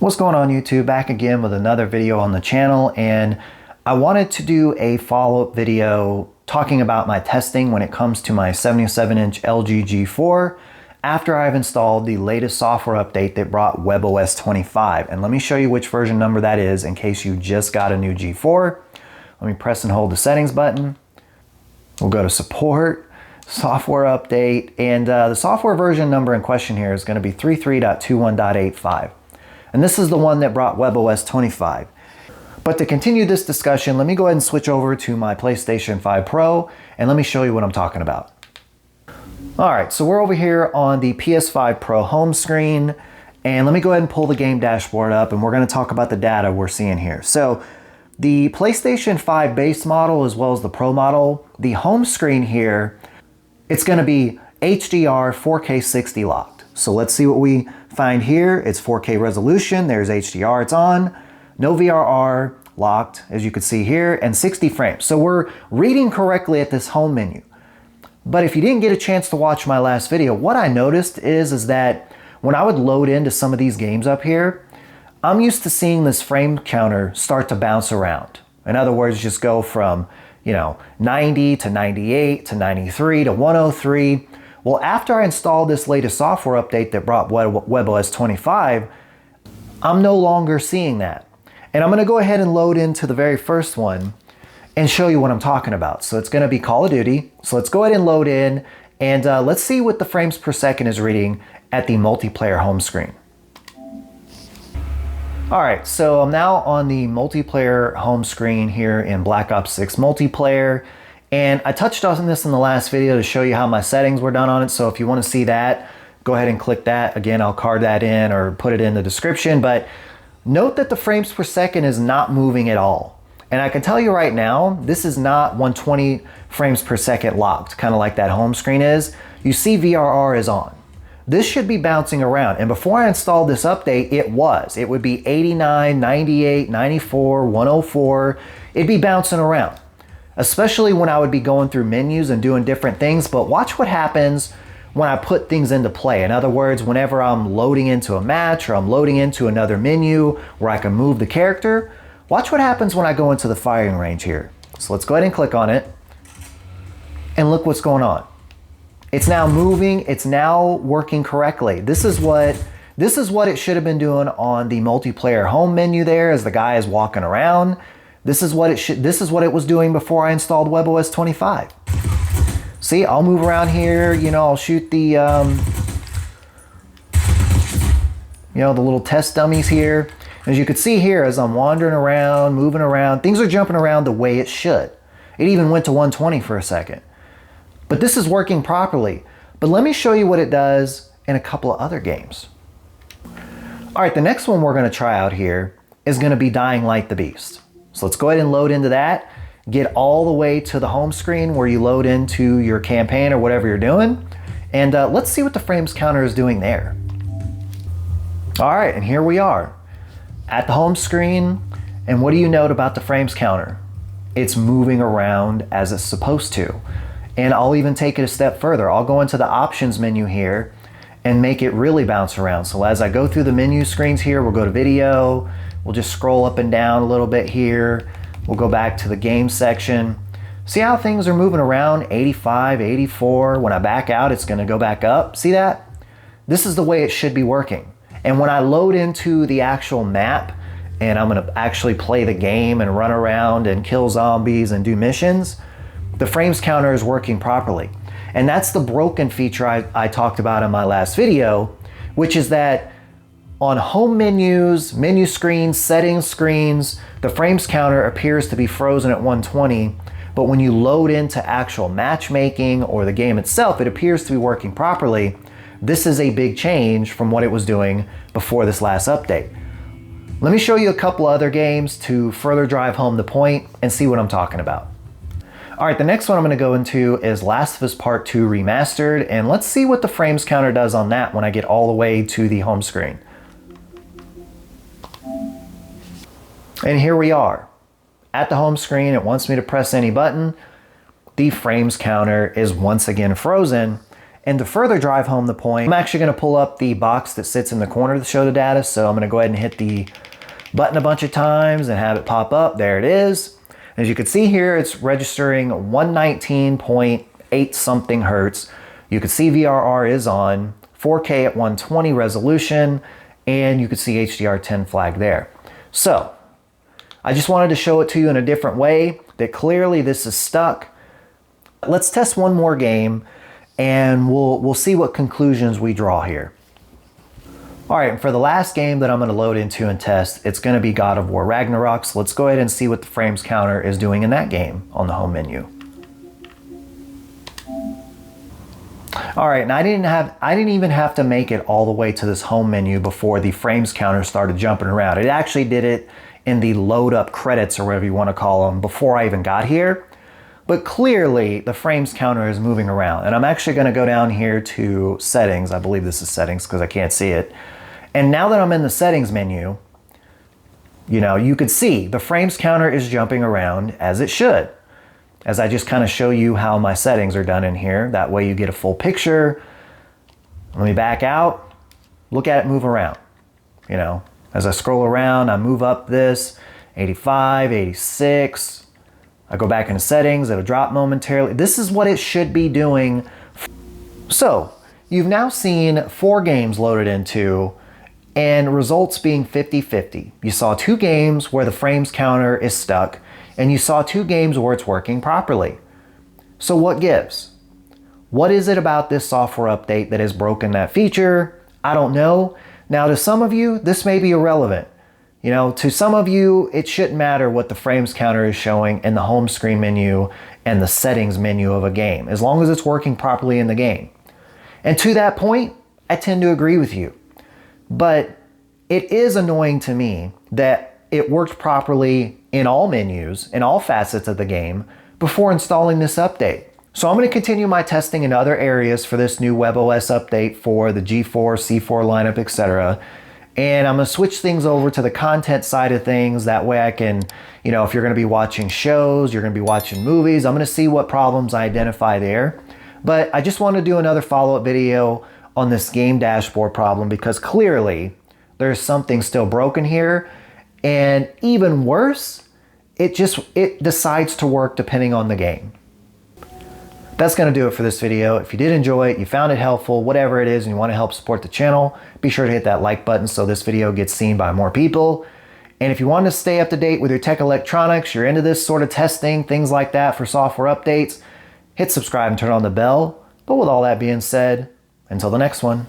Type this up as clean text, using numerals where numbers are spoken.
What's going on YouTube? Back again with another video on the channel, and I wanted to do a follow-up video talking about my testing when it comes to my 77-inch LG G4 after I've installed the latest software update that brought WebOS 25. And let me show you which version number that is in case you just got a new G4. Let me press and hold the settings button. We'll go to support, software update, and the software version number in question here is going to be 33.21.85. And this is the one that brought WebOS 25. But to continue this discussion, let me go ahead and switch over to my PlayStation 5 Pro and let me show you what I'm talking about. All right, so we're over here on the PS5 Pro home screen, and let me go ahead and pull the game dashboard up and we're going to talk about the data we're seeing here. So the PlayStation 5 base model as well as the Pro model, the home screen here, it's going to be HDR 4K 60 locked. So let's see what we find here. It's 4K resolution, there's HDR, it's on, no VRR, locked, as you can see here, and 60 frames. So we're reading correctly at this home menu. But if you didn't get a chance to watch my last video, what I noticed is that when I would load into some of these games up here, I'm used to seeing this frame counter start to bounce around. In other words, just go from, 90 to 98 to 93 to 103. Well, after I installed this latest software update that brought WebOS 25, I'm no longer seeing that. And I'm gonna go ahead and load into the very first one and show you what I'm talking about. So it's gonna be Call of Duty. So let's go ahead and load in and let's see what the frames per second is reading at the multiplayer home screen. All right, so I'm now on the multiplayer home screen here in Black Ops 6 multiplayer. And I touched on this in the last video to show you how my settings were done on it. So if you want to see that, go ahead and click that. Again, I'll card that in or put it in the description. But note that the frames per second is not moving at all. And I can tell you right now, this is not 120 frames per second locked, kind of like that home screen is. You see VRR is on. This should be bouncing around. And before I installed this update, it was. It would be 89, 98, 94, 104. It'd be bouncing around, especially when I would be going through menus and doing different things. But watch what happens when I put things into play. In other words, whenever I'm loading into a match or I'm loading into another menu where I can move the character, watch what happens when I go into the firing range here. So let's go ahead and click on it and look what's going on. It's now moving, it's now working correctly. This is what it should have been doing on the multiplayer home menu there as the guy is walking around. This is what it was doing before I installed WebOS 25. See, I'll move around here, I'll shoot the the little test dummies here. As you can see here, as I'm wandering around, moving around, things are jumping around the way it should. It even went to 120 for a second. But this is working properly. But let me show you what it does in a couple of other games. All right, the next one we're gonna try out here is gonna be Dying Light the Beast. So let's go ahead and load into that, get all the way to the home screen where you load into your campaign or whatever you're doing. And let's see what the frames counter is doing there. All right, and here we are at the home screen. And what do you note about the frames counter? It's moving around as it's supposed to. And I'll even take it a step further. I'll go into the options menu here and make it really bounce around. So as I go through the menu screens here, we'll go to video, we'll just scroll up and down a little bit here. We'll go back to the game section. See how things are moving around, 85, 84. When I back out, it's gonna go back up. See that? This is the way it should be working. And when I load into the actual map and I'm gonna actually play the game and run around and kill zombies and do missions, the frames counter is working properly. And that's the broken feature I talked about in my last video, which is that on home menus, menu screens, settings screens, the frames counter appears to be frozen at 120, but when you load into actual matchmaking or the game itself, it appears to be working properly. This is a big change from what it was doing before this last update. Let me show you a couple other games to further drive home the point and see what I'm talking about. All right, the next one I'm gonna go into is Last of Us Part 2 Remastered, and let's see what the frames counter does on that when I get all the way to the home screen. And here we are. At the home screen, it wants me to press any button. The frames counter is once again frozen. And to further drive home the point, I'm actually going to pull up the box that sits in the corner to show the data. So I'm going to go ahead and hit the button a bunch of times and have it pop up. There it is. As you can see here, it's registering 119.8 something hertz. You can see VRR is on, 4K at 120 resolution, and you can see HDR10 flag there. So I just wanted to show it to you in a different way, that clearly this is stuck. Let's test one more game and we'll see what conclusions we draw here. All right, and for the last game that I'm going to load into and test, it's going to be God of War Ragnarok. So let's go ahead and see what the frames counter is doing in that game on the home menu. All right, and I didn't even have to make it all the way to this home menu before the frames counter started jumping around. It actually did it in the load up credits, or whatever you want to call them, before I even got here. But clearly the frames counter is moving around, and I'm actually going to go down here to settings. I believe this is settings because I can't see it. And now that I'm in the settings menu, you could see the frames counter is jumping around as it should. As I just kind of show you how my settings are done in here. That way you get a full picture. Let me back out, look at it move around. As I scroll around, I move up this, 85, 86. I go back into settings, it'll drop momentarily. This is what it should be doing. So you've now seen 4 games loaded into and results being 50-50. You saw 2 games where the frames counter is stuck, and you saw 2 games where it's working properly. So what gives? What is it about this software update that has broken that feature? I don't know. Now to some of you, this may be irrelevant. To some of you, it shouldn't matter what the frames counter is showing in the home screen menu and the settings menu of a game, as long as it's working properly in the game. And to that point, I tend to agree with you. But it is annoying to me that it worked properly in all menus, in all facets of the game, before installing this update. So I'm going to continue my testing in other areas for this new WebOS update for the G4, C4 lineup, etc. And I'm going to switch things over to the content side of things. That way I can, if you're going to be watching shows, you're going to be watching movies, I'm going to see what problems I identify there. But I just want to do another follow-up video on this game dashboard problem, because clearly there's something still broken here. And even worse, it decides to work depending on the game. That's going to do it for this video. If you did enjoy it, you found it helpful, whatever it is, and you want to help support the channel, be sure to hit that like button so this video gets seen by more people. And if you want to stay up to date with your tech electronics, you're into this sort of testing, things like that for software updates, hit subscribe and turn on the bell. But with all that being said, until the next one.